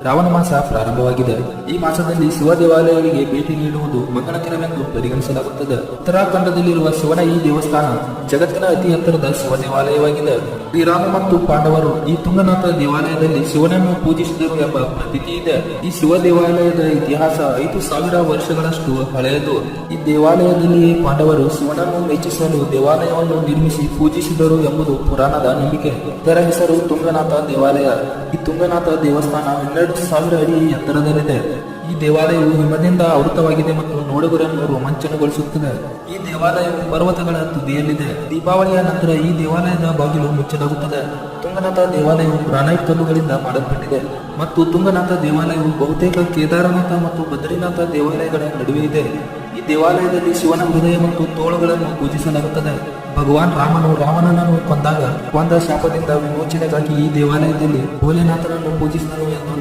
ಶ್ರಾವಣ ಮಾಸ ಪ್ರಾರಂಭವಾಗಿದೆ. ಈ ಮಾಸದಲ್ಲಿ ಶಿವ ದೇವಾಲಯಗಳಿಗೆ ಭೇಟಿ ನೀಡುವುದು ಮಂಗಳಕರವೆಂದು ಪರಿಗಣಿಸಲಾಗುತ್ತದೆ. ಉತ್ತರಾಖಂಡದಲ್ಲಿರುವ ಶಿವನ ಈ ದೇವಸ್ಥಾನ ಜಗತ್ತಿನ ಅತಿ ಎತ್ತರದ ಶಿವ ದೇವಾಲಯವಾಗಿದೆ. ಶ್ರೀರಾಮ ಮತ್ತು ಪಾಂಡವರು ಈ ತುಂಗನಾಥ ದೇವಾಲಯದಲ್ಲಿ ಶಿವನನ್ನು ಪೂಜಿಸಿದರು ಎಂಬ ಪ್ರತೀತಿ ಇದೆ. ಈ ಶಿವ ದೇವಾಲಯದ ಇತಿಹಾಸ 5,000 ವರ್ಷಗಳಷ್ಟು ಹಳೆಯದು. ಈ ದೇವಾಲಯದಲ್ಲಿ ಪಾಂಡವರು ಶಿವನನ್ನು ಮೆಚ್ಚಿಸಲು ದೇವಾಲಯವನ್ನು ನಿರ್ಮಿಸಿ ಪೂಜಿಸಿದರು ಎಂಬುದು ಪುರಾಣದ ನಂಬಿಕೆ. ಇದರ ಹೆಸರು ತುಂಗನಾಥ ದೇವಾಲಯ. ಈ ತುಂಗನಾಥ ದೇವಸ್ಥಾನ 12,000 ಅಡಿ ಎತ್ತರದಲ್ಲಿದೆ. ಈ ದೇವಾಲಯವು ಹಿಮದಿಂದ ಆವೃತವಾಗಿದೆ ಮತ್ತು ನೋಡುಗರನ್ನು ರೋಮಾಂಚನಗೊಳಿಸುತ್ತದೆ. ಈ ದೇವಾಲಯವು ಪರ್ವತಗಳ ತುದಿಯಲ್ಲಿದೆ. ದೀಪಾವಳಿಯ ನಂತರ ಈ ದೇವಾಲಯದ ಬಾಗಿಲು ಮುಚ್ಚಲಾಗುತ್ತದೆ. ತುಂಗನಾಥ ದೇವಾಲಯವು ಗ್ರಾನೈಟ್ ಕಲ್ಲುಗಳಿಂದ ಮಾಡಲ್ಪಟ್ಟಿದೆ ಮತ್ತು ತುಂಗನಾಥ ದೇವಾಲಯವು ಬಹುತೇಕ ಕೇದಾರನಾಥ ಮತ್ತು ಬದ್ರಿನಾಥ ದೇವಾಲಯಗಳ ನಡುವೆ ಇದೆ. ಈ ದೇವಾಲಯದಲ್ಲಿ ಶಿವನ ಹೃದಯ ಮತ್ತು ತೋಳುಗಳನ್ನು ಪೂಜಿಸಲಾಗುತ್ತದೆ. ಭಗವಾನ್ ರಾಮನು ರಾವಣನನ್ನು ಕೊಂದಾಗ ಶಾಪದಿಂದ ವಿಮೋಚನೆಗಾಗಿ ಈ ದೇವಾಲಯದಲ್ಲಿ ಭೋಲೆನಾಥನನ್ನು ಪೂಜಿಸಿದನು ಎಂದು